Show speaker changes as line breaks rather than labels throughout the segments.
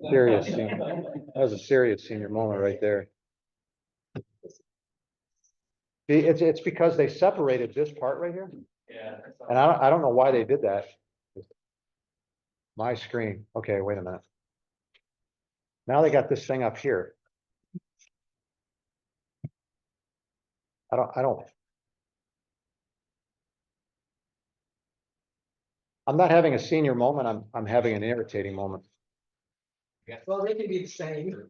Serious senior. That was a serious senior moment right there. It's because they separated this part right here.
Yeah.
And I don't know why they did that. My screen. Okay, wait a minute. Now they got this thing up here. I'm not having a senior moment. I'm having an irritating moment.
Well, they can be the same.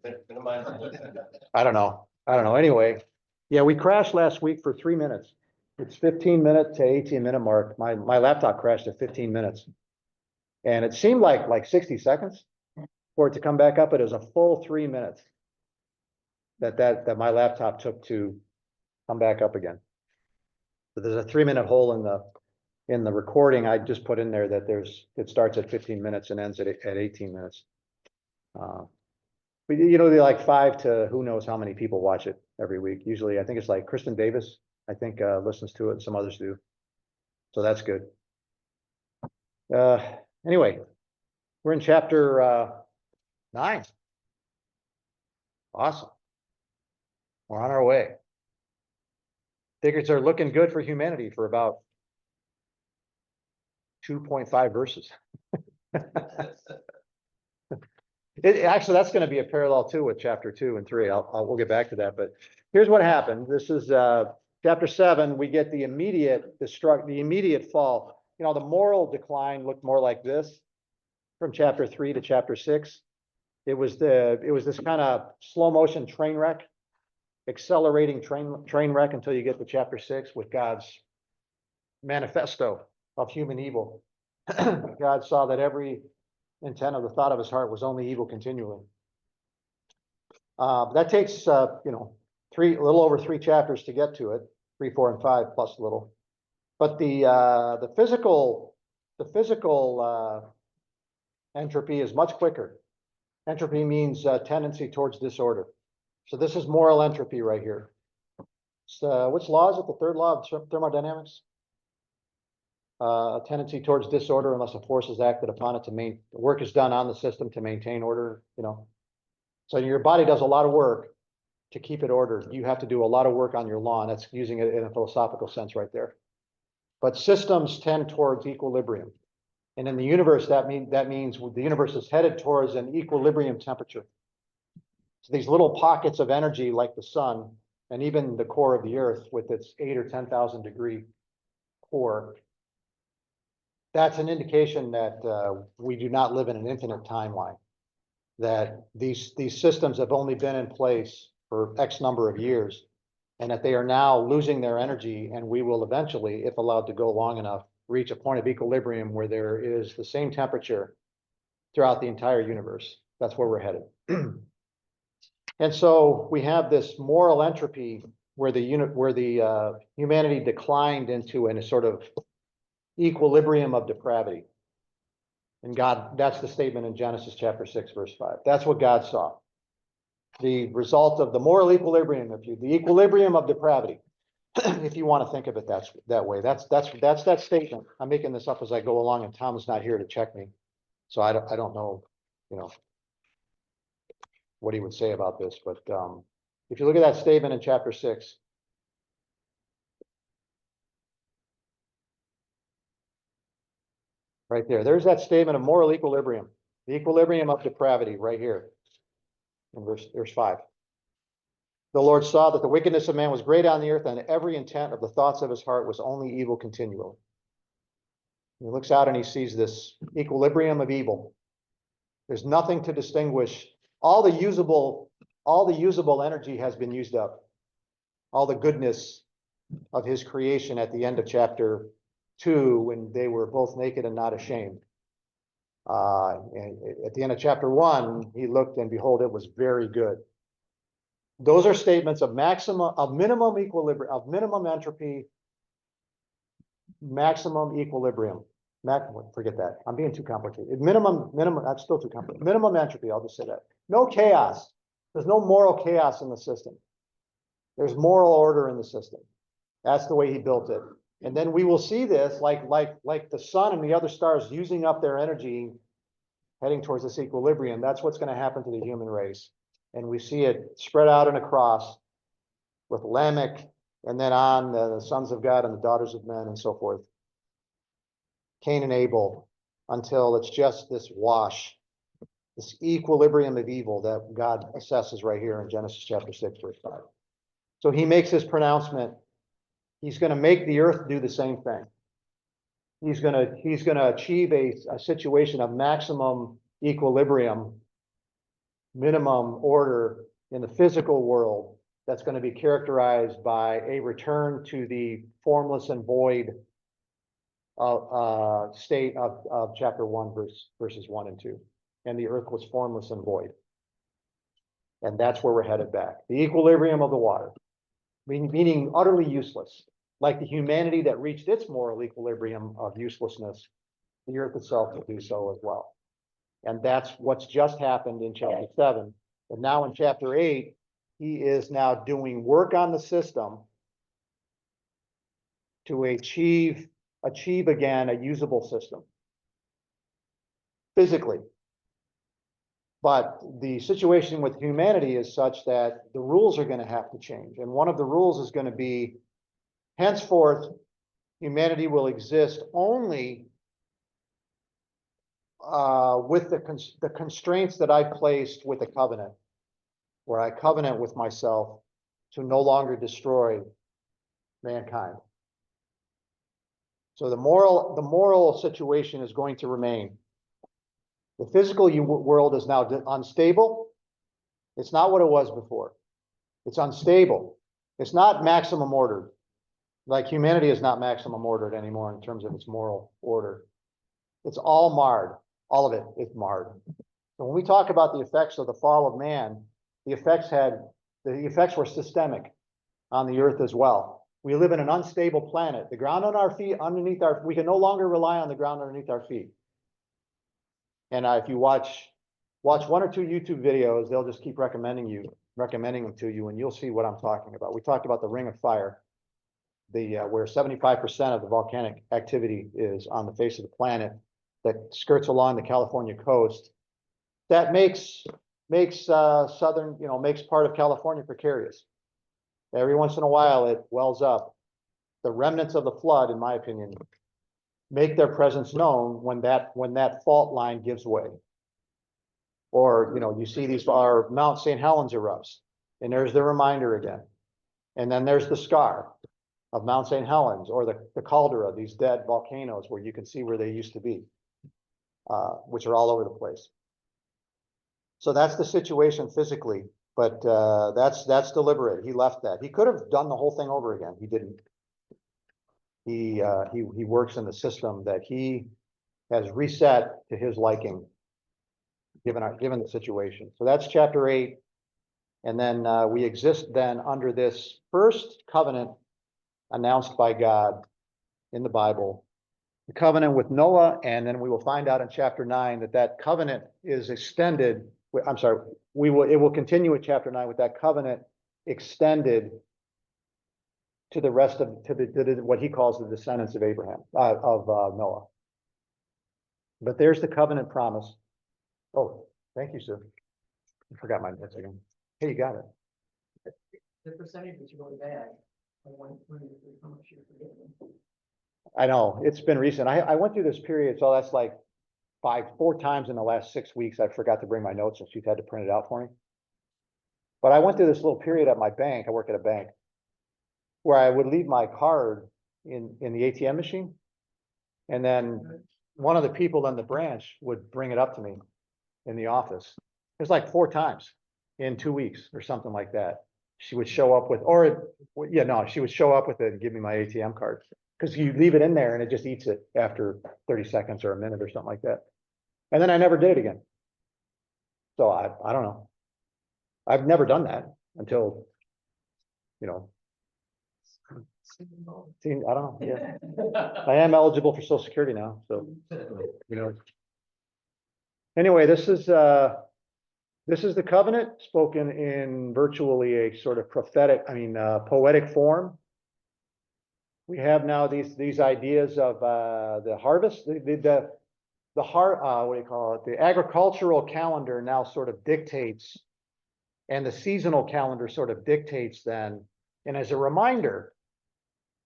I don't know. Anyway, yeah, we crashed last week for 3 minutes. It's 15 minute to 18 minute mark. My laptop crashed at 15 minutes. And it seemed like 60 seconds for it to come back up. It was a full 3 minutes that my laptop took to come back up again. So there's a 3 minute hole in the recording. I just put in there that it starts at 15 minutes and ends at 18 minutes. But they like 5 to who knows how many people watch it every week. Usually, I think it's like Kristen Davis, I think, listens to it, and some others do. So that's good. Anyway, we're in chapter 9. Awesome. We're on our way. Figures are looking good for humanity for about 2.5 verses. Actually, that's going to be a parallel too with chapter 2 and 3. We'll get back to that. But here's what happened. This is chapter 7. We get the immediate fall. The moral decline looked more like this from chapter 3 to chapter 6. It was this kind of slow motion train wreck, accelerating train wreck until you get to chapter 6 with God's manifesto of human evil. God saw that every intent of the thought of his heart was only evil continually. That takes a little over 3 chapters to get to it, 3, 4, and 5 plus a little. But the physical entropy is much quicker. Entropy means tendency towards disorder. So this is moral entropy right here. So which law is it? The third law of thermodynamics? A tendency towards disorder unless a force is acted upon it the work is done on the system to maintain order, So your body does a lot of work to keep it ordered. You have to do a lot of work on your law, and that's using it in a philosophical sense right there. But systems tend towards equilibrium. And in the universe, that means the universe is headed towards an equilibrium temperature. So these little pockets of energy like the sun and even the core of the earth with its 8,000 or 10,000 degree core, that's an indication that we do not live in an infinite timeline, that these systems have only been in place for X number of years, and that they are now losing their energy, and we will eventually, if allowed to go long enough, reach a point of equilibrium where there is the same temperature throughout the entire universe. That's where we're headed. And so we have this moral entropy where the humanity declined into a sort of equilibrium of depravity. And God, that's the statement in Genesis chapter 6, verse 5. That's what God saw. The result of the moral equilibrium, the equilibrium of depravity, if you want to think of it that way. That's that statement. I'm making this up as I go along, and Tom is not here to check me. So I don't know, what he would say about this, but if you look at that statement in chapter 6, right there's that statement of moral equilibrium, the equilibrium of depravity right here in verse 5. The Lord saw that the wickedness of man was great on the earth, and every intent of the thoughts of his heart was only evil continually. He looks out and he sees this equilibrium of evil. There's nothing to distinguish. All the usable energy has been used up. All the goodness of his creation at the end of chapter 2, when they were both naked and not ashamed. And at the end of chapter 1, he looked and behold, it was very good. Those are statements of minimum equilibrium, of minimum entropy, maximum equilibrium. Forget that. I'm being too complicated. Minimum, that's still too complicated. Minimum entropy, I'll just say that. No chaos. There's no moral chaos in the system. There's moral order in the system. That's the way he built it. And then we will see this like the sun and the other stars using up their energy heading towards this equilibrium, that's what's going to happen to the human race. And we see it spread out and across with Lamech, and then on the sons of God and the daughters of men and so forth. Cain and Abel, until it's just this wash, this equilibrium of evil that God assesses right here in Genesis chapter 6, verse 5. So he makes this pronouncement. He's going to make the earth do the same thing. He's going to achieve a situation of maximum equilibrium, minimum order in the physical world that's going to be characterized by a return to the formless and void state of chapter 1, verses 1 and 2. And the earth was formless and void. And that's where we're headed back. The equilibrium of the water, meaning utterly useless. Like the humanity that reached its moral equilibrium of uselessness, the earth itself will do so as well. And that's what's just happened in chapter 7. And now in chapter 8, he is now doing work on the system to achieve again a usable system physically. But the situation with humanity is such that the rules are going to have to change. And one of the rules is going to be, henceforth, humanity will exist only with the constraints that I placed with the covenant, where I covenant with myself to no longer destroy mankind. So the moral situation is going to remain. The physical world is now unstable. It's not what it was before. It's unstable. It's not maximum ordered. Like humanity is not maximum ordered anymore in terms of its moral order. It's all marred. All of it is marred. So when we talk about the effects of the fall of man, the effects were systemic on the earth as well. We live in an unstable planet. The ground on our feet, we can no longer rely on the ground underneath our feet. And if you watch 1 or 2 YouTube videos, they'll just keep recommending them to you, and you'll see what I'm talking about. We talked about the Ring of Fire, where 75% of the volcanic activity is on the face of the planet that skirts along the California coast. That makes makes part of California precarious. Every once in a while, it wells up. The remnants of the flood, in my opinion, make their presence known when that fault line gives way. Or, you see our Mount St. Helens erupts, and there's the reminder again. And then there's the scar of Mount St. Helens, or the caldera, these dead volcanoes where you can see where they used to be, which are all over the place. So that's the situation physically, but that's deliberate. He left that. He could have done the whole thing over again. He didn't. He works in the system that he has reset to his liking, given the situation. So that's chapter 8. And then we exist then under this first covenant announced by God in the Bible, the covenant with Noah. And then we will find out in chapter 9 that covenant is extended. It will continue in chapter 9 with that covenant extended to the rest of what he calls the descendants of Abraham, of Noah. But there's the covenant promise. Oh, thank you, sir. I forgot my notes again. Hey, you got it.
The percentage is really bad. How much you're forgetting.
I know, it's been recent. I went through this period, so that's like 4 times in the last 6 weeks. I forgot to bring my notes, and she's had to print it out for me. But I went through this little period at my bank. I work at a bank where I would leave my card in the ATM machine, and then one of the people in the branch would bring it up to me in the office. It was like 4 times in 2 weeks or something like that. She would show up with, she would show up with it and give me my ATM card, because you leave it in there and it just eats it after 30 seconds or a minute or something like that. And then I never did it again. So I don't know. I've never done that until, I don't know. Yeah, I am eligible for Social Security now. So, Anyway, this is the covenant spoken in virtually a sort of poetic form. We have now these ideas of the harvest. The the heart, what do you call it? The agricultural calendar now sort of dictates, and the seasonal calendar sort of dictates then, and as a reminder,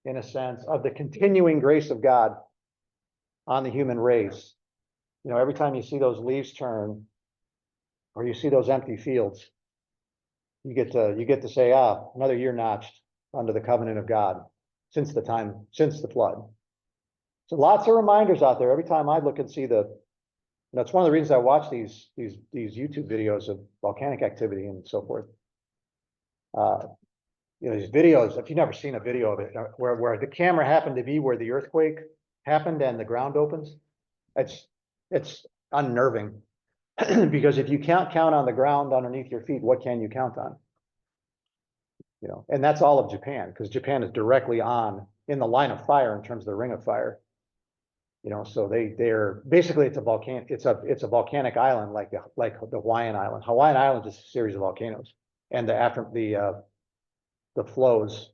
in a sense, of the continuing grace of God on the human race. You know, every time you see those leaves turn, or you see those empty fields, you get to say, another year notched under the covenant of God since the flood. So lots of reminders out there. Every time I look and see that's one of the reasons I watch these YouTube videos of volcanic activity and so forth. You know, these videos, if you've never seen a video of it, where the camera happened to be where the earthquake happened and the ground opens, it's unnerving. Because if you can't count on the ground underneath your feet, what can you count on? You know, and that's all of Japan, because Japan is directly in the line of fire in terms of the ring of fire. You know, so they're basically it's a volcanic island like the Hawaiian Island. Hawaiian Island is a series of volcanoes, and the flows,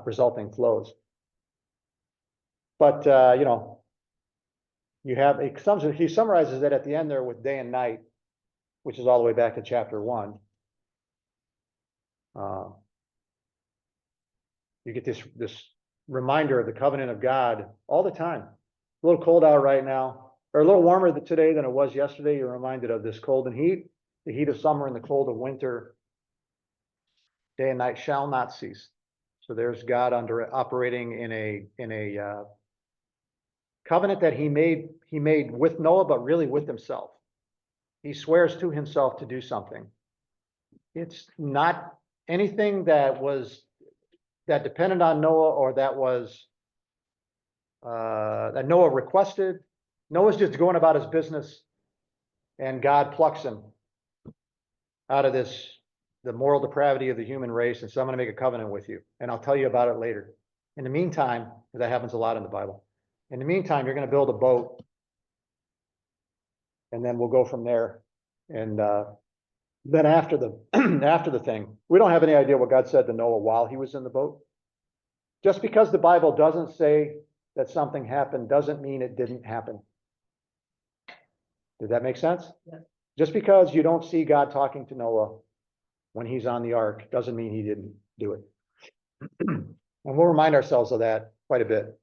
resulting flows. But you know, he summarizes it at the end there with day and night, which is all the way back to chapter 1. You get this reminder of the covenant of God all the time. A little cold out right now, or a little warmer today than it was yesterday. You're reminded of this cold and heat, the heat of summer and the cold of winter. Day and night shall not cease. So there's God operating in a covenant that he made with Noah, but really with himself. He swears to himself to do something. It's not anything that depended on Noah, or that Noah requested. Noah's just going about his business, and God plucks him out of the moral depravity of the human race, and so I'm going to make a covenant with you, and I'll tell you about it later. In the meantime, that happens a lot in the Bible. In the meantime, you're going to build a boat, and then we'll go from there. And then after the thing, we don't have any idea what God said to Noah while he was in the boat. Just because the Bible doesn't say that something happened doesn't mean it didn't happen. Did that make sense?
Yeah.
Just because you don't see God talking to Noah when he's on the ark doesn't mean he didn't do it. And we'll remind ourselves of that quite a bit.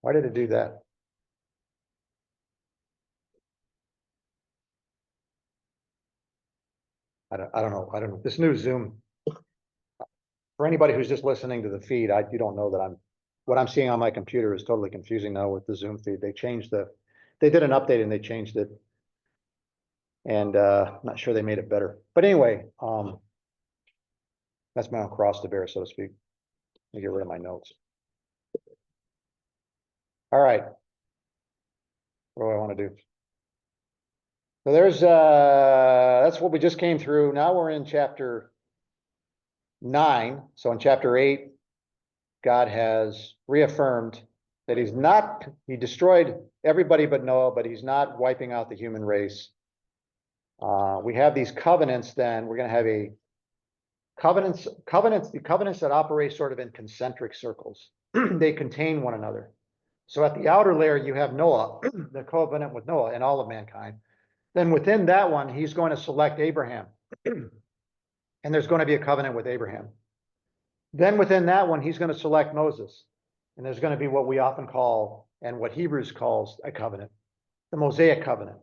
Why did it do that? I don't know. This new Zoom, for anybody who's just listening to the feed, you don't know that what I'm seeing on my computer is totally confusing now with the Zoom feed. They did an update and they changed it. And I'm not sure they made it better. But anyway, that's my own cross to bear, so to speak. Let me get rid of my notes. All right. What do I want to do? So that's what we just came through. Now we're in chapter 9. So in chapter 8, God has reaffirmed that he destroyed everybody but Noah, but he's not wiping out the human race. We have these covenants then. We're going to have the covenants that operate sort of in concentric circles. They contain one another. So at the outer layer, you have Noah, the covenant with Noah and all of mankind. Then within that one, he's going to select Abraham. And there's going to be a covenant with Abraham. Then within that one, he's going to select Moses. And there's going to be what we often call, and what Hebrews calls, a covenant, the Mosaic covenant.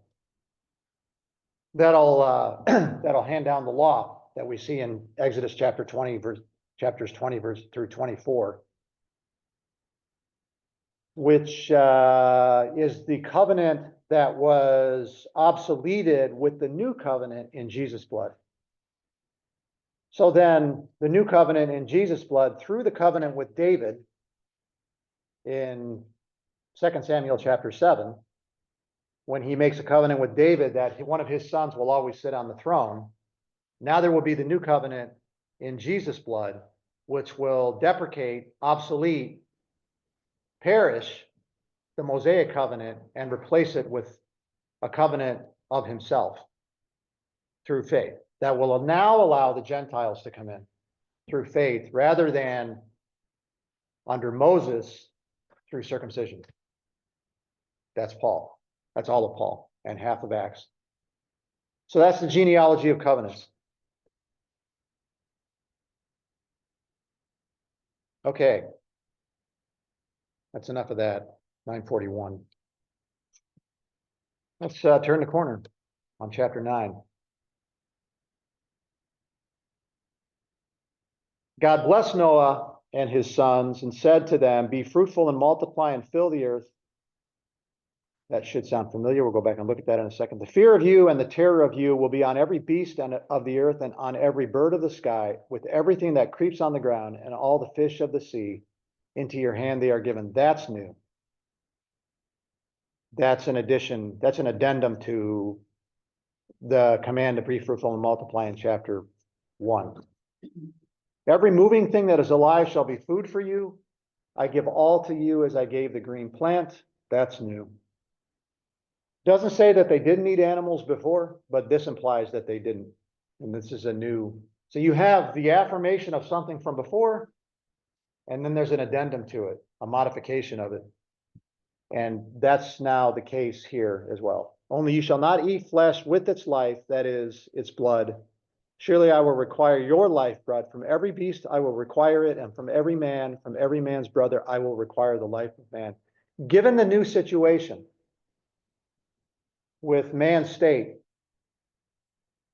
That'll hand down the law that we see in Exodus chapters 20 through 24. Which is the covenant that was obsoleted with the new covenant in Jesus' blood. So then the new covenant in Jesus' blood, through the covenant with David in 2 Samuel chapter 7, when he makes a covenant with David that one of his sons will always sit on the throne, now there will be the new covenant in Jesus' blood, which will deprecate, obsolete, perish the Mosaic covenant and replace it with a covenant of himself through faith that will now allow the Gentiles to come in. through faith rather than under Moses through circumcision. That's Paul. That's all of Paul and half of Acts. So that's the genealogy of covenants. Okay. That's enough of that. 941. Let's turn the corner on chapter 9. God blessed Noah and his sons and said to them, be fruitful and multiply and fill the earth. That should sound familiar. We'll go back and look at that in a second. The fear of you and the terror of you will be on every beast of the earth and on every bird of the sky, with everything that creeps on the ground and all the fish of the sea. Into your hand they are given. That's new. That's an addition. That's an addendum to the command to be fruitful and multiply in chapter 1. Every moving thing that is alive shall be food for you. I give all to you as I gave the green plant. That's new. Doesn't say that they didn't eat animals before, but this implies that they didn't. And this is a new. So you have the affirmation of something from before, and then there's an addendum to it, a modification of it. And that's now the case here as well. Only you shall not eat flesh with its life, that is, its blood. Surely I will require your lifeblood. From every beast I will require it, and from every man's brother, I will require the life of man. Given the new situation with man's state,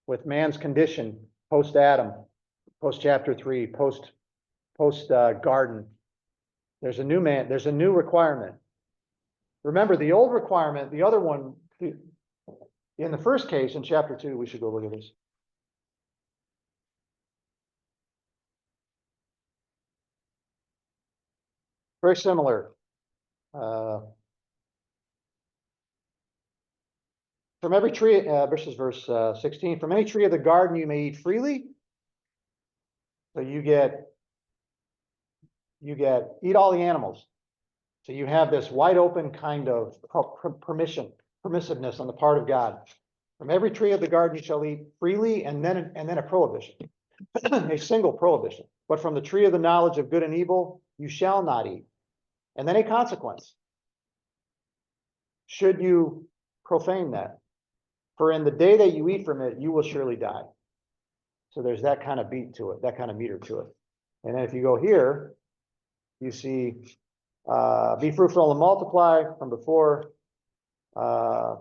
with man's condition, post-Adam, post-chapter 3, post-garden, there's a new man, there's a new requirement. Remember, the old requirement, the other one, in the first case, in chapter 2, we should go look at this. Very similar. From every tree, verse 16, from any tree of the garden you may eat freely. So you eat all the animals. So you have this wide open kind of permissiveness on the part of God. From every tree of the garden you shall eat freely, and then a prohibition, a single prohibition. But from the tree of the knowledge of good and evil you shall not eat. And then a consequence. Should you profane that? For in the day that you eat from it, you will surely die. So there's that kind of beat to it, that kind of meter to it. And then if you go here, you see, be fruitful and multiply from before. I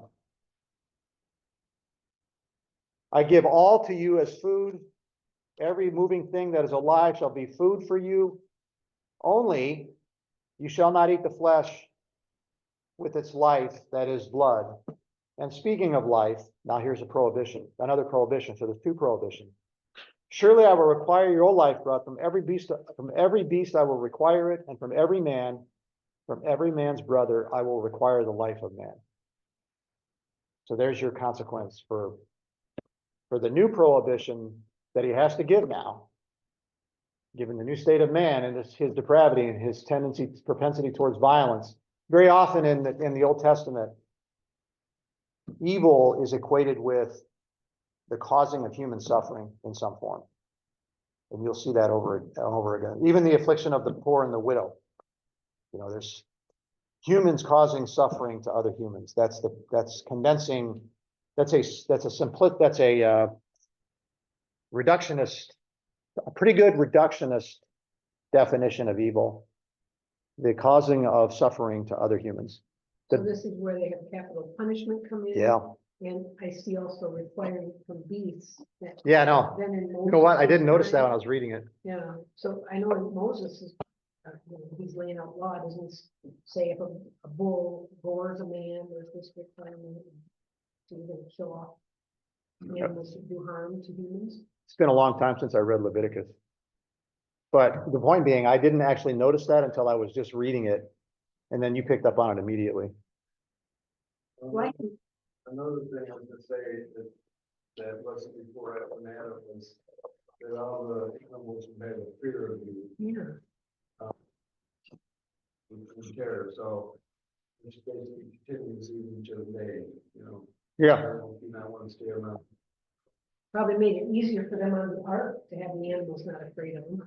give all to you as food. Every moving thing that is alive shall be food for you. Only you shall not eat the flesh with its life, that is blood. And speaking of life, now here's a prohibition, another prohibition. So there's two prohibitions. Surely I will require your lifeblood from every beast I will require it, and from every man's brother I will require the life of man. So there's your consequence for the new prohibition that he has to give now, given the new state of man and his depravity and his propensity towards violence. Very often in the Old Testament, evil is equated with the causing of human suffering in some form. And you'll see that over and over again. Even the affliction of the poor and the widow. You know, there's humans causing suffering to other humans. That's condensing. That's a reductionist, a pretty good reductionist definition of evil. The causing of suffering to other humans.
So this is where they have capital punishment come in.
Yeah.
And I see also requiring from beasts.
Yeah, no.
Then in Moses,
You know what? I didn't notice that when I was reading it.
Yeah, so I know in Moses is, he's laying out law, doesn't say if a bull gores a man, there's this requirement to even kill off animals that do harm to humans.
It's been a long time since I read Leviticus. But the point being, I didn't actually notice that until I was just reading it. And then you picked up on it immediately.
Like,
Another thing I was gonna say that wasn't before Adam was that all the animals had a fear of you
yeah,
and terror. So it's basically continues even to today, you know.
Yeah.
You might want to stay around.
Probably made it easier for them on the park to have the animals not afraid of them.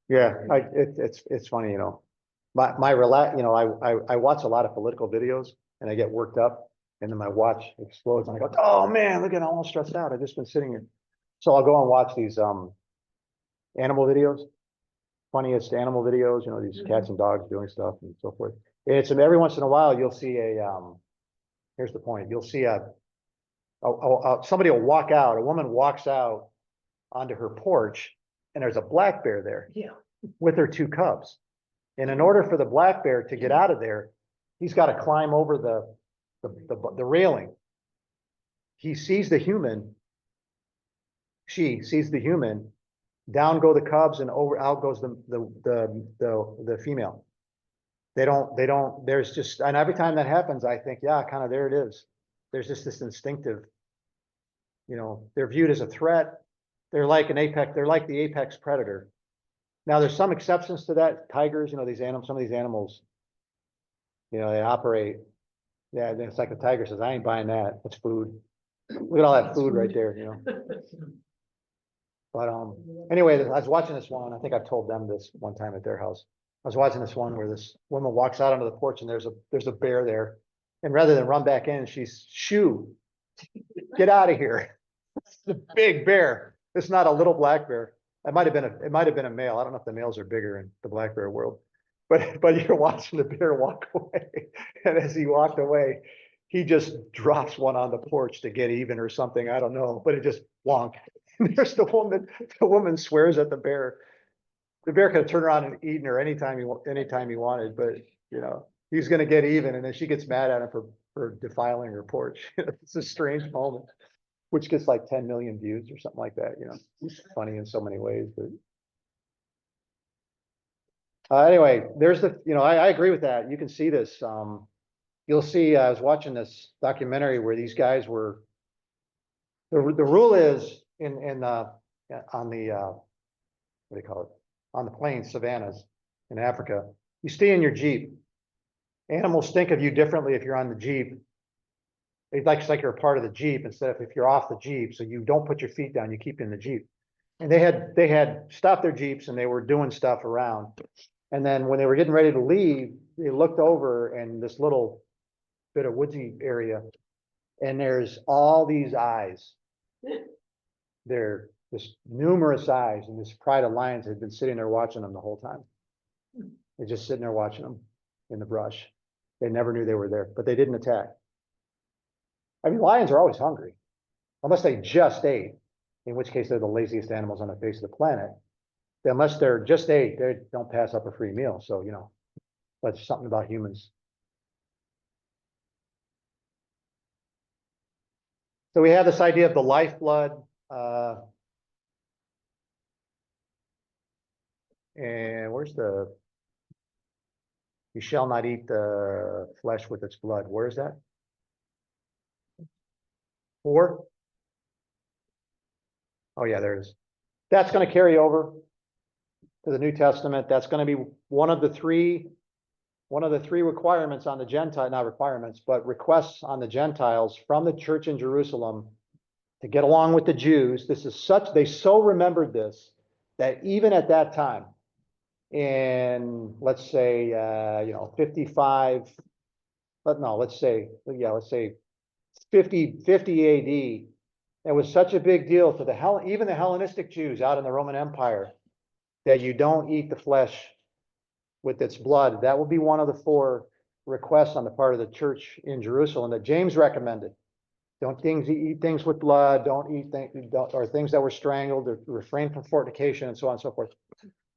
Yeah, it's funny, you know, I watch a lot of political videos and I get worked up and then my watch explodes and I go, oh man, look at, I'm all stressed out. I've just been sitting here. So I'll go and watch these, animal videos, funniest animal videos, you know, these cats and dogs doing stuff and so forth. It's, and every once in a while, you'll see here's the point, you'll see somebody will walk out, a woman walks out onto her porch and there's a black bear there
Yeah.
with her 2 cubs. And in order for the black bear to get out of there, he's got to climb over the railing. He sees the human. She sees the human. Down go the cubs and out goes the female. They don't, there's just, and every time that happens, I think, yeah, kind of there it is. There's just this instinctive, you know, they're viewed as a threat. They're like they're like the apex predator. Now, there's some exceptions to that. Tigers, you know, some of these animals, you know, they operate. Yeah, it's like a tiger says, I ain't buying that. It's food. Look at all that food right there, you know. But anyway, I was watching this one. I think I've told them this one time at their house. I was watching this one where this woman walks out onto the porch and there's a bear there. And rather than run back in, she's shoo, get out of here. It's the big bear. It's not a little black bear. It might have been a male. I don't know if the males are bigger in the black bear world, but you're watching the bear walk away. And as he walked away, he just drops one on the porch to get even or something. I don't know, but it just wonk. And there's the woman swears at the bear. The bear could have turned around and eaten her anytime he wanted, but you know, he's going to get even. And then she gets mad at him for defiling her porch. It's a strange moment, which gets like 10 million views or something like that. You know, it's funny in so many ways, but anyway, there's you know, I agree with that. You can see this. You'll see, I was watching this documentary where these guys were, the rule is on the, what do you call it? On the plains, savannas in Africa, you stay in your Jeep. Animals think of you differently if you're on the Jeep. It's like you're a part of the Jeep instead of if you're off the Jeep. So you don't put your feet down, you keep in the Jeep. And they had stopped their Jeeps and they were doing stuff around. And then when they were getting ready to leave, they looked over and this little bit of woodsy area, and there's all these eyes. They're just numerous eyes, and this pride of lions had been sitting there watching them the whole time. They're just sitting there watching them in the brush. They never knew they were there, but they didn't attack. I mean, lions are always hungry, unless they just ate, in which case they're the laziest animals on the face of the planet. Unless they're just ate, they don't pass up a free meal. So, you know, that's something about humans. So we have this idea of the lifeblood. And where's you shall not eat the flesh with its blood. Where is that? 4? Oh yeah, there it is. That's going to carry over to the New Testament. That's going to be one of the three requirements on the Gentile, not requirements, but requests on the Gentiles from the church in Jerusalem to get along with the Jews. They so remembered this that even at that time, in let's say, you know, 55, let's say 50 AD, it was such a big deal to even the Hellenistic Jews out in the Roman Empire that you don't eat the flesh with its blood. That will be one of the 4 requests on the part of the church in Jerusalem that James recommended. Don't eat things with blood, don't eat things that were strangled, or refrain from fornication, and so on and so forth.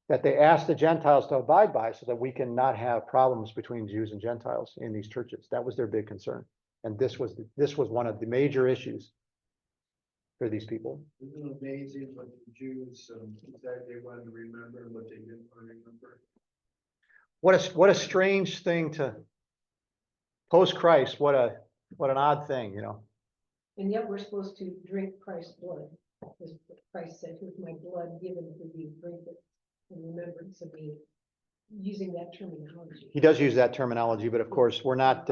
That they asked the Gentiles to abide by so that we can not have problems between Jews and Gentiles in these churches. That was their big concern. And this was one of the major issues for these people.
Isn't it amazing what the Jews said they wanted to remember and what they didn't want to remember?
What a strange thing to post Christ. What an odd thing, you know.
And yet we're supposed to drink Christ's blood. Because Christ said, "Here's my blood given for you, drink it in remembrance of me," using that terminology.
He does use that terminology, but of course we're not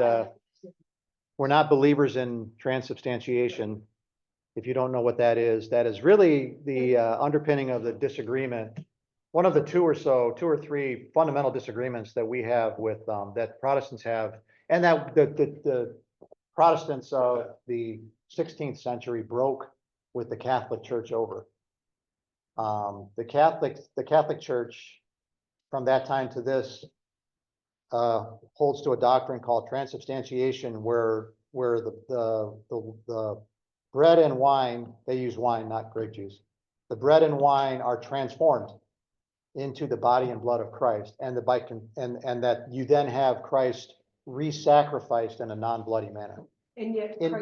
believers in transubstantiation. If you don't know what that is really the underpinning of the disagreement. One of the two or three fundamental disagreements that we have with, that Protestants have, and that the Protestants of the 16th century broke with the Catholic Church over. The Catholic Church from that time to this holds to a doctrine called transubstantiation, where the bread and wine, they use wine, not grape juice. The bread and wine are transformed into the body and blood of Christ, and that you then have Christ re-sacrificed in a non-bloody manner
And yet,
in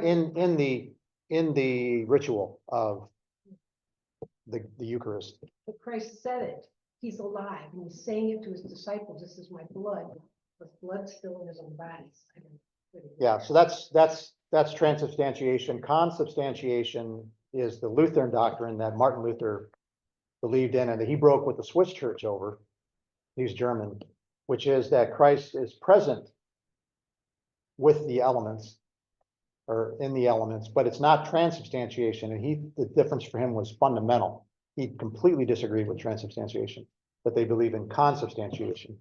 the ritual of the Eucharist.
but Christ said it, he's alive, and he's saying it to his disciples, this is my blood, but blood's still in his own bodies.
Yeah, so that's transubstantiation. Consubstantiation is the Lutheran doctrine that Martin Luther believed in, and that he broke with the Swiss church over. He's German, which is that Christ is present with the elements, or in the elements, but it's not transubstantiation. And the difference for him was fundamental. He completely disagreed with transubstantiation, but they believe in consubstantiation.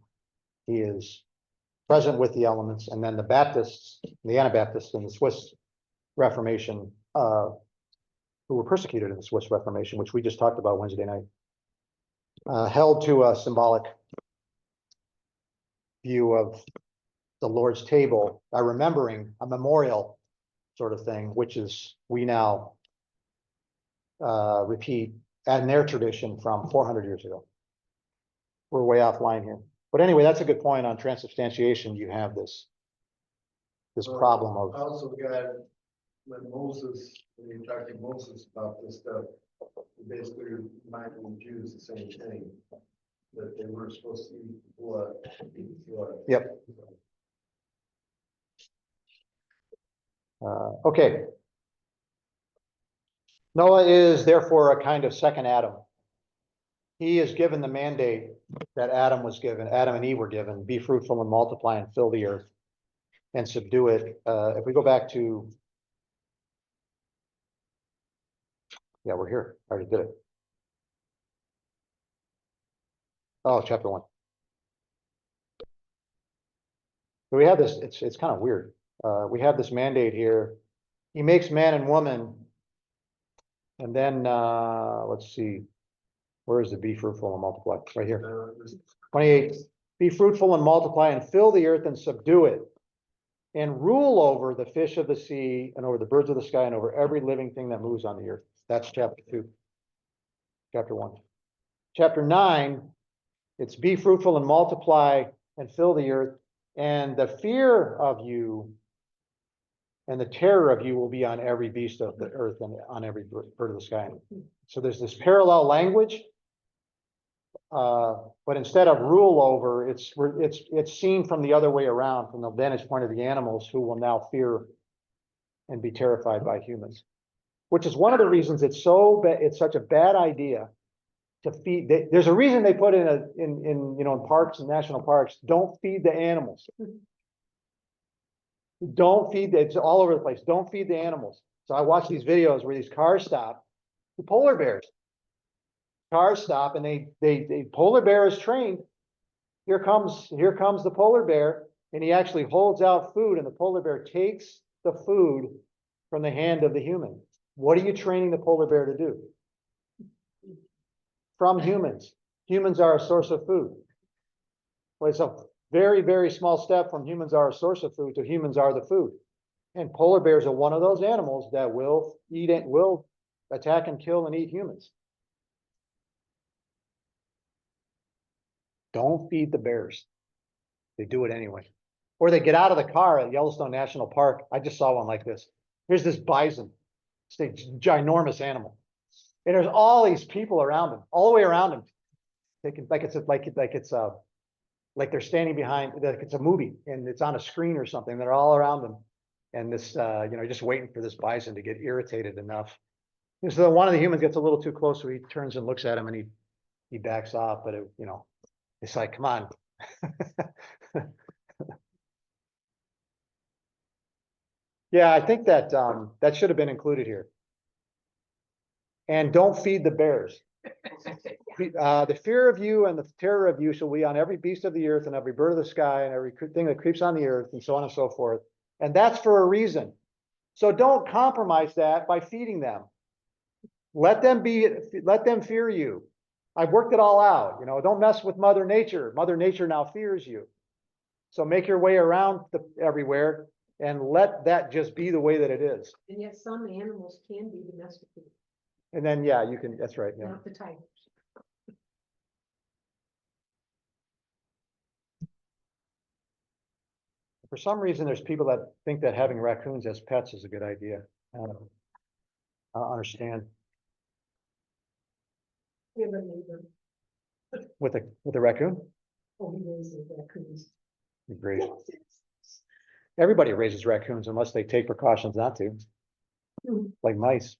He is present with the elements, and then the Baptists, the Anabaptists in the Swiss Reformation, who were persecuted in the Swiss Reformation, which we just talked about Wednesday night, held to a symbolic view of the Lord's table by remembering a memorial sort of thing, which is we now repeat in their tradition from 400 years ago. We're way offline here. But anyway, that's a good point on transubstantiation. You have this problem of.
Also got, when you talk to Moses about this stuff, he basically reminded the Jews the same thing, that they weren't supposed to eat blood.
Yep. Okay. Noah is therefore a kind of second Adam. He is given the mandate that Adam and Eve were given: be fruitful and multiply and fill the earth and subdue it. If we go back to, yeah, we're here. I already did it. Oh, chapter 1. So we have this, it's kind of weird. We have this mandate here. He makes man and woman. And then, let's see, where is the be fruitful and multiply? Right here. 28, be fruitful and multiply and fill the earth and subdue it, and rule over the fish of the sea and over the birds of the sky and over every living thing that moves on the earth. That's chapter 2. Chapter 1. Chapter 9, it's be fruitful and multiply and fill the earth, and the fear of you and the terror of you will be on every beast of the earth and on every bird of the sky. So there's this parallel language, but instead of rule over, it's seen from the other way around, from the vantage point of the animals, who will now fear and be terrified by humans. Which is one of the reasons it's such a bad idea to feed. There's a reason they put in parks and national parks, don't feed the animals. Don't feed, it's all over the place. Don't feed the animals. So I watch these videos where these cars stop, the polar bears. Cars stop and they polar bear is trained. Here comes the polar bear, and he actually holds out food, and the polar bear takes the food from the hand of the human. What are you training the polar bear to do? From humans. Humans are a source of food. Well, it's a very, very small step from humans are a source of food to humans are the food. And polar bears are one of those animals that will attack and kill and eat humans. Don't feed the bears. They do it anyway. Or they get out of the car at Yellowstone National Park. I just saw one like this. Here's this bison. It's a ginormous animal. And there's all these people around him, all the way around him. Like they're standing behind, like it's a movie and it's on a screen or something. They're all around them. And this, just waiting for this bison to get irritated enough. And so one of the humans gets a little too close, so he turns and looks at him and he backs off, but it's like, come on. Yeah, I think that that should have been included here. And don't feed the bears. The fear of you and the terror of you shall be on every beast of the earth and every bird of the sky and every thing that creeps on the earth and so on and so forth. And that's for a reason. So don't compromise that by feeding them. Let them fear you. I've worked it all out. You know, don't mess with Mother Nature. Mother Nature now fears you. So make your way around everywhere and let that just be the way that it is.
And yet some animals can be domesticated,
And then, yeah, you can, that's right. Yeah.
not the tigers.
For some reason, there's people that think that having raccoons as pets is a good idea. I don't understand
We have a neighbor,
with a raccoon.
oh, he raises raccoons.
Great. Everybody raises raccoons unless they take precautions not to,
Mhm.
like mice.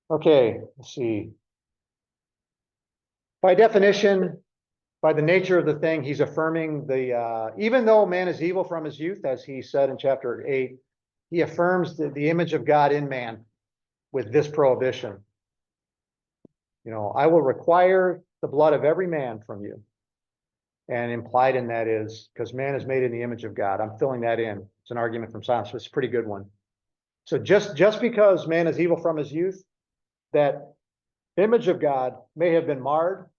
Okay, let's see. By definition, by the nature of the thing, he's affirming even though man is evil from his youth, as he said in chapter 8, he affirms the image of God in man with this prohibition. You know, I will require the blood of every man from you. And implied in that is, because man is made in the image of God. I'm filling that in. It's an argument from science, but it's a pretty good one. So just because man is evil from his youth, that image of God may have been marred,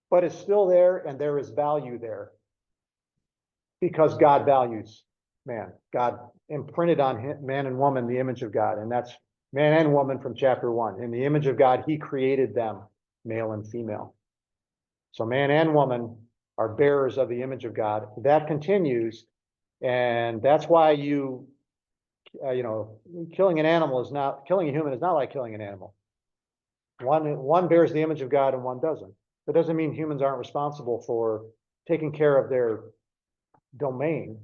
but it's still there and there is value there. Because God values man. God imprinted on him, man and woman the image of God. And that's man and woman from chapter 1. In the image of God, he created them, male and female. So man and woman are bearers of the image of God. That continues. And that's why you know, killing a human is not like killing an animal. One bears the image of God and one doesn't. That doesn't mean humans aren't responsible for taking care of their domain,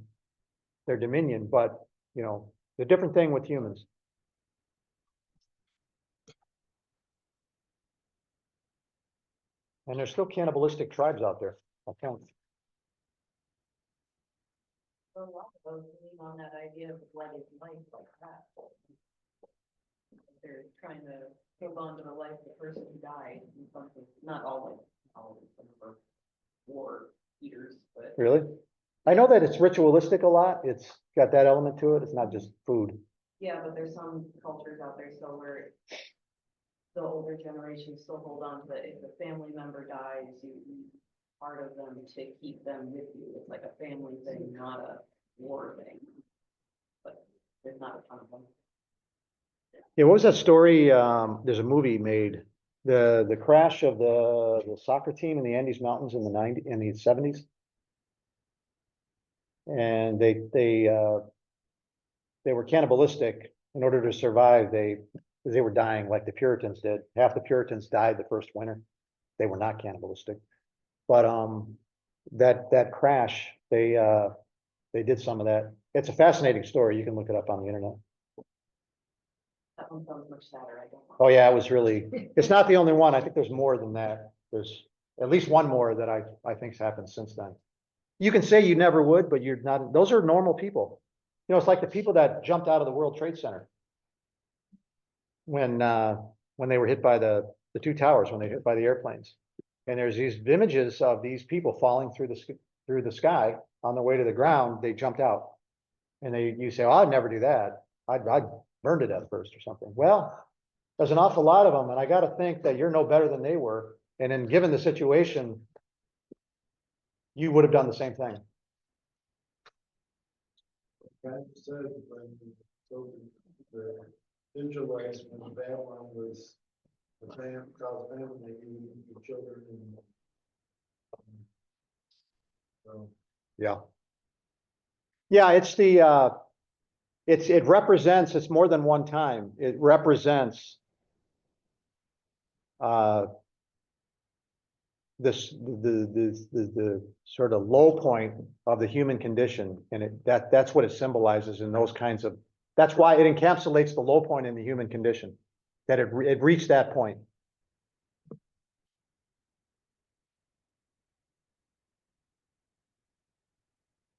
their dominion, but you know, the different thing with humans. And there's still cannibalistic tribes out there. I count.
A lot of those lean on that idea of letting life like that. They're trying to hold on to the life of the person who died in something, not always, some of our war eaters, but.
Really? I know that it's ritualistic a lot. It's got that element to it. It's not just food.
Yeah, but there's some cultures out there still where the older generation still hold on to it. If a family member dies, you eat part of them to keep them with you. It's like a family thing, not a war thing. But there's not a ton of them.
Yeah, what was that story? There's a movie made, the crash of the soccer team in the Andes Mountains in the 70s. And they were cannibalistic in order to survive. They were dying like the Puritans did. Half the Puritans died the first winter. They were not cannibalistic. But that crash, they did some of that. It's a fascinating story. You can look it up on the internet.
That one sounds much sadder, I don't know.
Oh yeah, it was really, it's not the only one. I think there's more than that. There's at least one more that I think's happened since then. You can say you never would, but you're not, those are normal people. You know, it's like the people that jumped out of the World Trade Center when they were hit by the two towers, when they hit by the airplanes. And there's these images of these people falling through the sky on their way to the ground. They jumped out, and you say, "Oh, I'd never do that. I'd burn to death first or something." Well, there's an awful lot of them, and I got to think that you're no better than they were. And then, given the situation, you would have done the same thing.
Kind of said when the Israelites, when Babylon was the caused famine, they eating the children and. So.
Yeah. Yeah, it represents, it's more than one time. It represents the sort of low point of the human condition. And that's what it symbolizes in those kinds of, that's why it encapsulates the low point in the human condition, that it reached that point.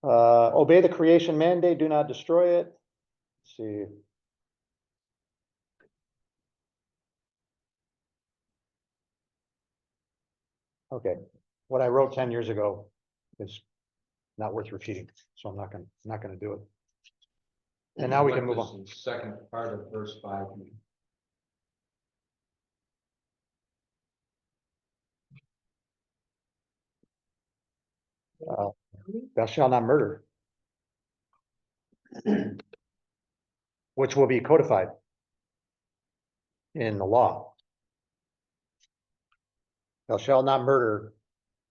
Obey the creation mandate, do not destroy it. Let's see. Okay, what I wrote 10 years ago is not worth repeating, so I'm not gonna do it. And now we can move on.
Second part of verse 5.
Thou shalt not murder. Which will be codified in the law. Thou shalt not murder,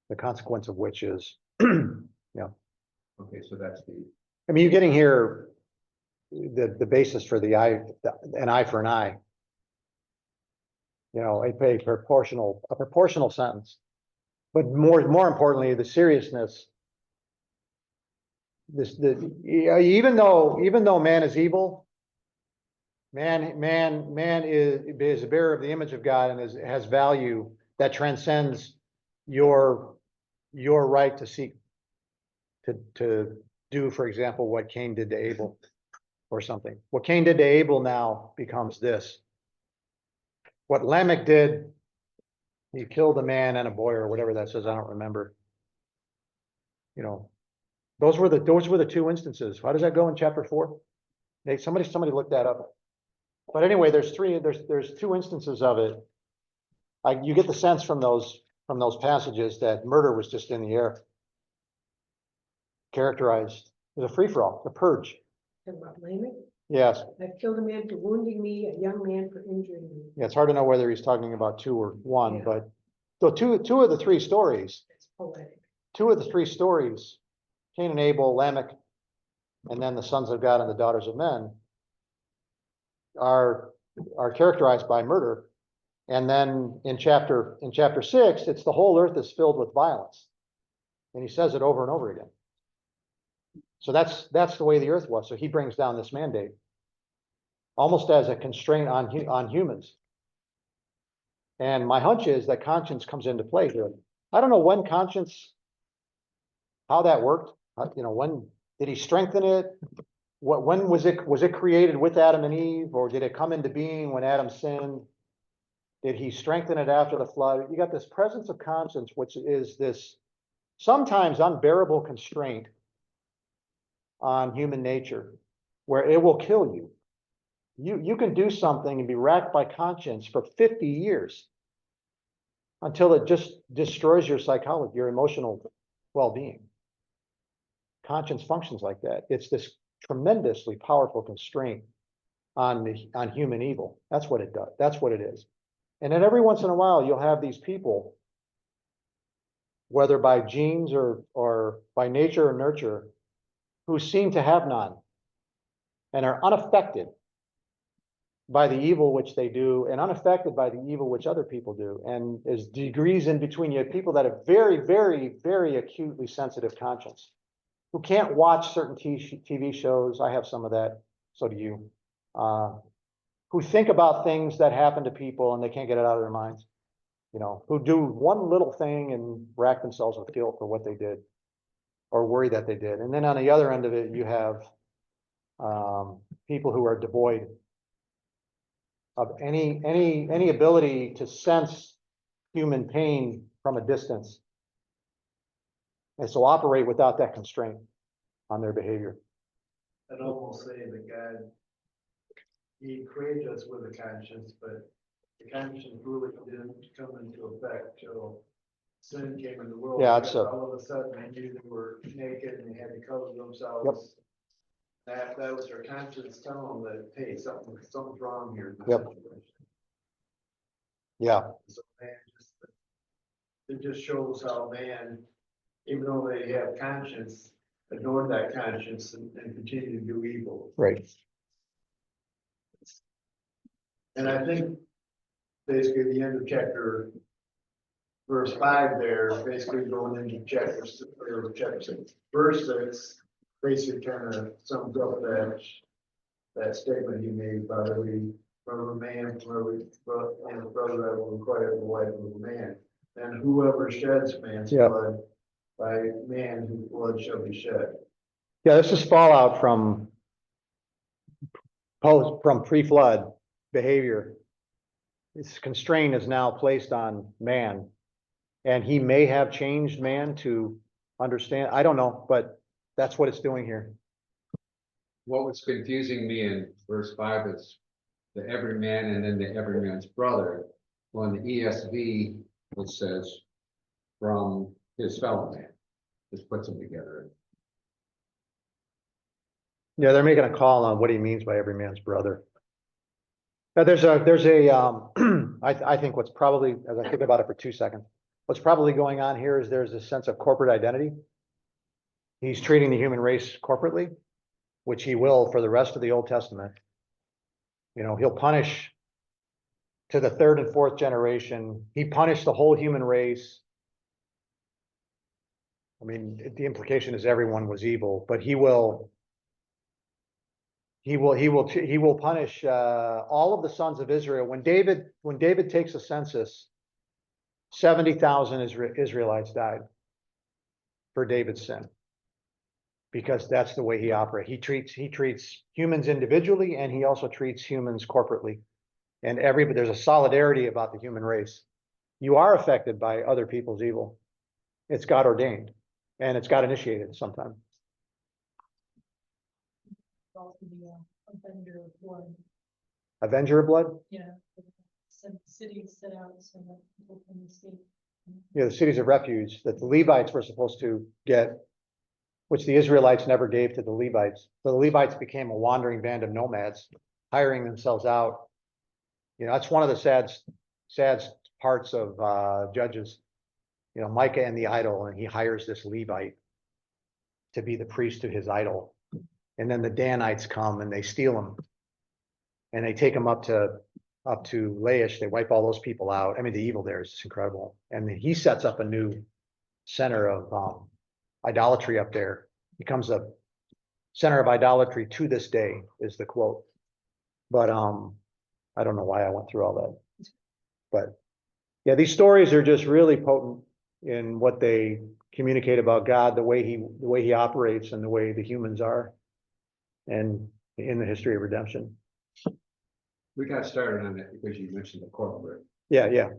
the consequence of which is,
Okay, so that's the,
I mean, you're getting here the basis for an eye for an eye. You know, a proportional sentence. But more importantly, the seriousness. Even though man is evil, man is a bearer of the image of God and has value that transcends your right to seek to do, for example, what Cain did to Abel or something. What Cain did to Abel now becomes this. What Lamech did, he killed a man and a boy or whatever that says, I don't remember. You know, those were the two instances. How does that go in chapter 4? Somebody looked that up. But anyway, there's two instances of it. You get the sense from those passages that murder was just in the air. Characterized as a free-for-all, the purge.
Talking about Lamech,
Yes,
I've killed a man for wounding me, a young man for injuring me.
yeah, it's hard to know whether he's talking about two or one,
Yeah.
but so two of the three stories,
It's poetic.
Cain and Abel, Lamech, and then the sons of God and the daughters of men, are characterized by murder. And then in chapter 6, it's the whole earth is filled with violence. And he says it over and over again. So that's the way the earth was. So he brings down this mandate, almost as a constraint on humans. And my hunch is that conscience comes into play here. I don't know when how that worked. When did he strengthen it? When was it created with Adam and Eve, or did it come into being when Adam sinned? Did he strengthen it after the flood? You got this presence of conscience, which is this sometimes unbearable constraint on human nature, where it will kill you. You can do something and be racked by conscience for 50 years until it just destroys your psychology, your emotional well-being. Conscience functions like that. It's this tremendously powerful constraint on human evil. That's what it does. That's what it is. And then every once in a while, you'll have these people, whether by genes or by nature or nurture, who seem to have none and are unaffected by the evil which they do and unaffected by the evil which other people do. And there's degrees in between. You have people that have very, very, very acutely sensitive conscience, who can't watch certain TV shows. I have some of that, so do you. Who think about things that happen to people and they can't get it out of their minds. Who do one little thing and rack themselves with guilt for what they did, or worry that they did. And then on the other end of it, you have people who are devoid of any ability to sense human pain from a distance, and so operate without that constraint on their behavior.
I'd almost say that God, he created us with a conscience, but the conscience really didn't come into effect till sin came in the world.
Yeah,
Because all of a sudden they knew they were naked and they had to cover themselves. That was their conscience telling them that, hey, something's wrong here. In this
Yep.
situation.
Yeah,
So man, it just shows how man, even though they have conscience, ignore that conscience and continue to do evil.
right.
And I think basically the end of verse 5 there, basically going into chapter 6, verse 6, basically kind of sums up that statement he made about from a man, from a brother that will require the life of a man. And whoever sheds man's
Yeah.
blood, by man whose blood shall be shed.
Yeah, this is fallout from from pre-flood behavior. This constraint is now placed on man. And he may have changed man to understand, I don't know, but that's what it's doing here.
What was confusing me in verse 5 is the every man and then the every man's brother. On the ESV, it says from his fellow man. Just puts them together.
Yeah, they're making a call on what he means by every man's brother. Now, there's a, I think what's probably, as I think about it for 2 seconds, what's probably going on here is there's a sense of corporate identity. He's treating the human race corporately, which he will for the rest of the Old Testament. You know, he'll punish to the third and fourth generation. He punished the whole human race. I mean, the implication is everyone was evil, but he will punish all of the sons of Israel. When David takes a census, 70,000 Israelites died for David's sin. Because that's the way he operates. He treats humans individually, and he also treats humans corporately. And there's a solidarity about the human race. You are affected by other people's evil. It's God ordained, and it's God initiated sometimes.
Also the Avenger of Blood,
Avenger of blood?
yeah. Some cities set out so that people can escape.
Yeah, the cities of refuge that the Levites were supposed to get, which the Israelites never gave to the Levites. So the Levites became a wandering band of nomads, hiring themselves out. You know, that's one of the sad parts of Judges. You know, Micah and the idol, and he hires this Levite to be the priest to his idol. And then the Danites come and they steal him. And they take him up to Laish. They wipe all those people out. I mean, the evil there is just incredible. And then he sets up a new center of idolatry up there. Becomes a center of idolatry to this day, is the quote. But I don't know why I went through all that. But yeah, these stories are just really potent in what they communicate about God, the way he operates, and the way the humans are, and in the history of redemption.
We got started on it because you mentioned the corporate.
Yeah.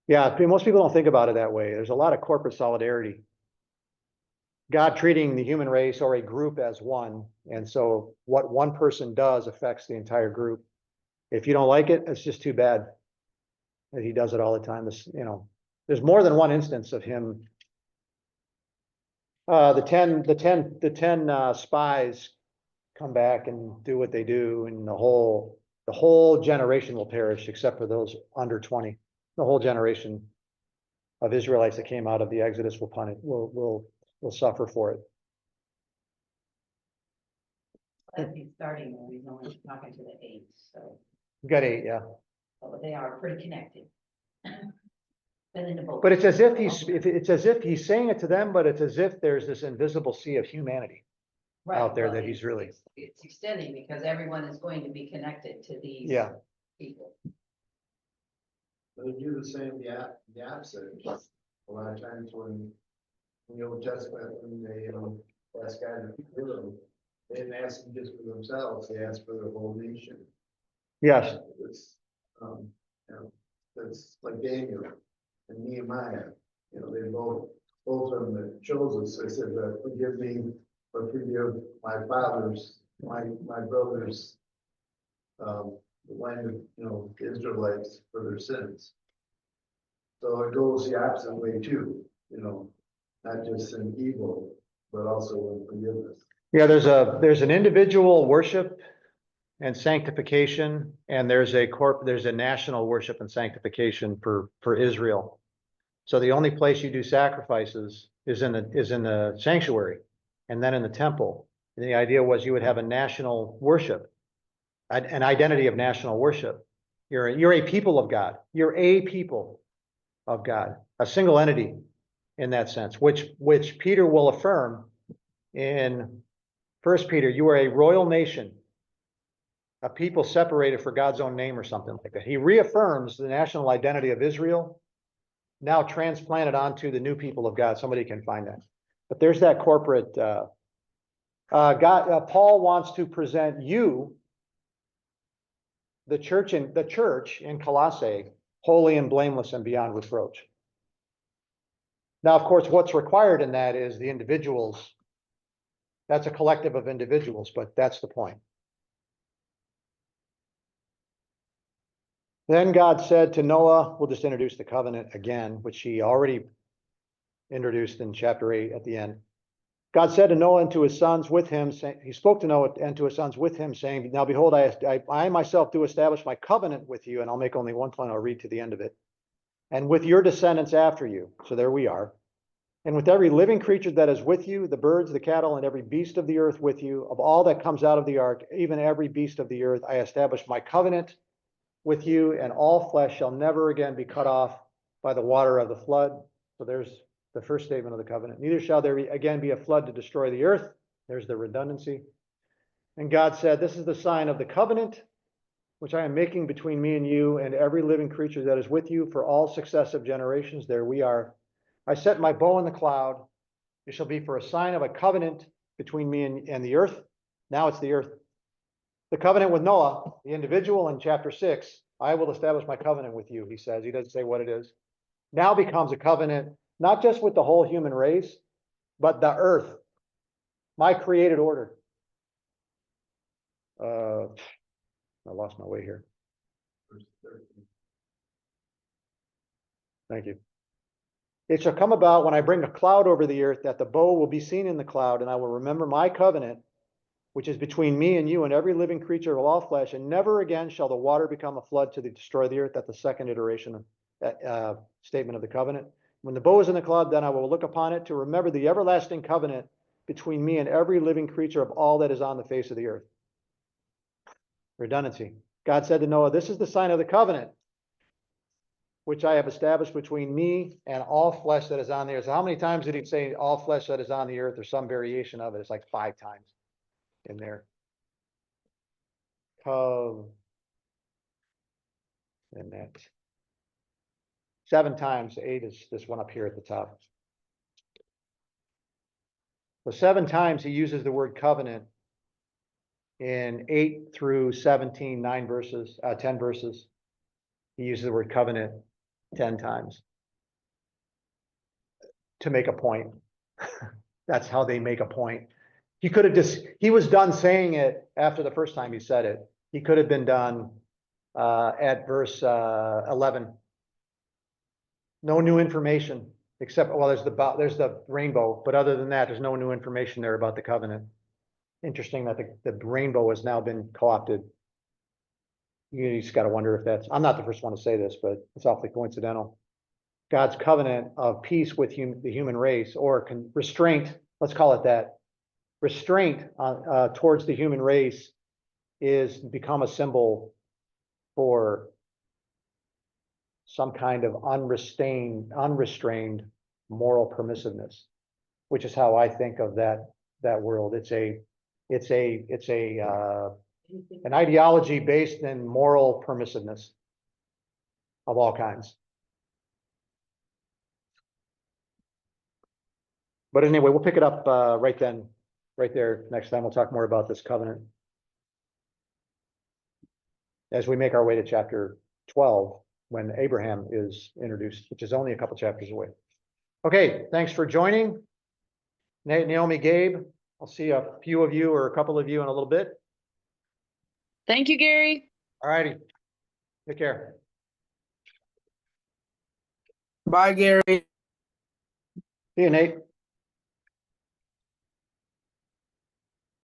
Most people don't think about it that way. There's a lot of corporate solidarity. God treating the human race or a group as one. And so what one person does affects the entire group. If you don't like it, it's just too bad that he does it all the time. This, you know, there's more than one instance of him. The 10 spies come back and do what they do, and the whole generation will perish except for those under 20. The whole generation of Israelites that came out of the Exodus will suffer for it.
As he's starting, he's only talking to the 8, so,
We got 8, yeah.
but they are pretty connected. Been in the boat.
But it's as if he's saying it to them, but it's as if there's this invisible sea of humanity
Right,
out there
well,
that he's really.
It's extending because everyone is going to be connected to these
Yeah.
people.
They do the same, the opposite. A lot of times when in the Old Testament, when they, ask God to forgive them, they didn't ask them just for themselves, they asked for the whole nation.
Yes.
It's, it's like Daniel and Nehemiah, they both of them that chose us, they said, forgive me, but forgive my fathers, my brothers, the land of, Israelites for their sins. So it goes the opposite way too, not just in evil, but also in forgiveness.
Yeah, there's an individual worship and sanctification, and there's a national worship and sanctification for Israel. So the only place you do sacrifices is in the sanctuary, and then in the temple. And the idea was you would have a national worship, an identity of national worship. You're a people of God. You're a people of God, a single entity in that sense, which Peter will affirm in 1 Peter. You are a royal nation, a people separated for God's own name, or something like that. He reaffirms the national identity of Israel, now transplanted onto the new people of God. Somebody can find that. But there's that corporate Paul wants to present you, the church in Colossae, holy and blameless and beyond reproach. Now, of course, what's required in that is the individuals. That's a collective of individuals, but that's the point. Then God said to Noah, we'll just introduce the covenant again, which he already introduced in chapter 8 at the end. God said to Noah and to his sons with him, he spoke to Noah and to his sons with him, saying, now behold, I myself do establish my covenant with you, and I'll make only one point, I'll read to the end of it. And with your descendants after you, so there we are. And with every living creature that is with you, the birds, the cattle, and every beast of the earth with you, of all that comes out of the ark, even every beast of the earth, I establish my covenant with you, and all flesh shall never again be cut off by the water of the flood. So there's the first statement of the covenant. Neither shall there again be a flood to destroy the earth. There's the redundancy. And God said, this is the sign of the covenant, which I am making between me and you and every living creature that is with you for all successive generations. There we are. I set my bow in the cloud. It shall be for a sign of a covenant between me and the earth. Now it's the earth. The covenant with Noah, the individual in chapter 6, I will establish my covenant with you, he says. He doesn't say what it is. Now becomes a covenant, not just with the whole human race, but the earth, my created order. I lost my way here. Thank you. It shall come about when I bring a cloud over the earth that the bow will be seen in the cloud, and I will remember my covenant, which is between me and you and every living creature of all flesh, and never again shall the water become a flood to destroy the earth. That's the second iteration of statement of the covenant. When the bow is in the cloud, then I will look upon it to remember the everlasting covenant between me and every living creature of all that is on the face of the earth. Redundancy. God said to Noah, this is the sign of the covenant, which I have established between me and all flesh that is on the earth. So how many times did he say all flesh that is on the earth? There's some variation of it. It's like 5 times in there. And that 7 times, 8 is this one up here at the top. So 7 times he uses the word covenant in 8 through 17, 9 verses, 10 verses. He uses the word covenant 10 times to make a point. That's how they make a point. He could have he was done saying it after the first time he said it. He could have been done at verse 11. No new information except, well, there's the rainbow, but other than that, there's no new information there about the covenant. Interesting that the rainbow has now been co-opted. You just got to wonder if that's, I'm not the first one to say this, but it's awfully coincidental. God's covenant of peace with the human race, or restraint, let's call it that. Restraint towards the human race is become a symbol for some kind of unrestrained moral permissiveness, which is how I think of that world. It's an ideology based in moral permissiveness of all kinds. But anyway, we'll pick it up right there next time. We'll talk more about this covenant as we make our way to chapter 12, when Abraham is introduced, which is only a couple chapters away. Okay, thanks for joining. Naomi, Gabe, I'll see a few of you or a couple of you in a little bit.
Thank you, Gary.
All righty. Take care.
Bye, Gary.
See you, Nate.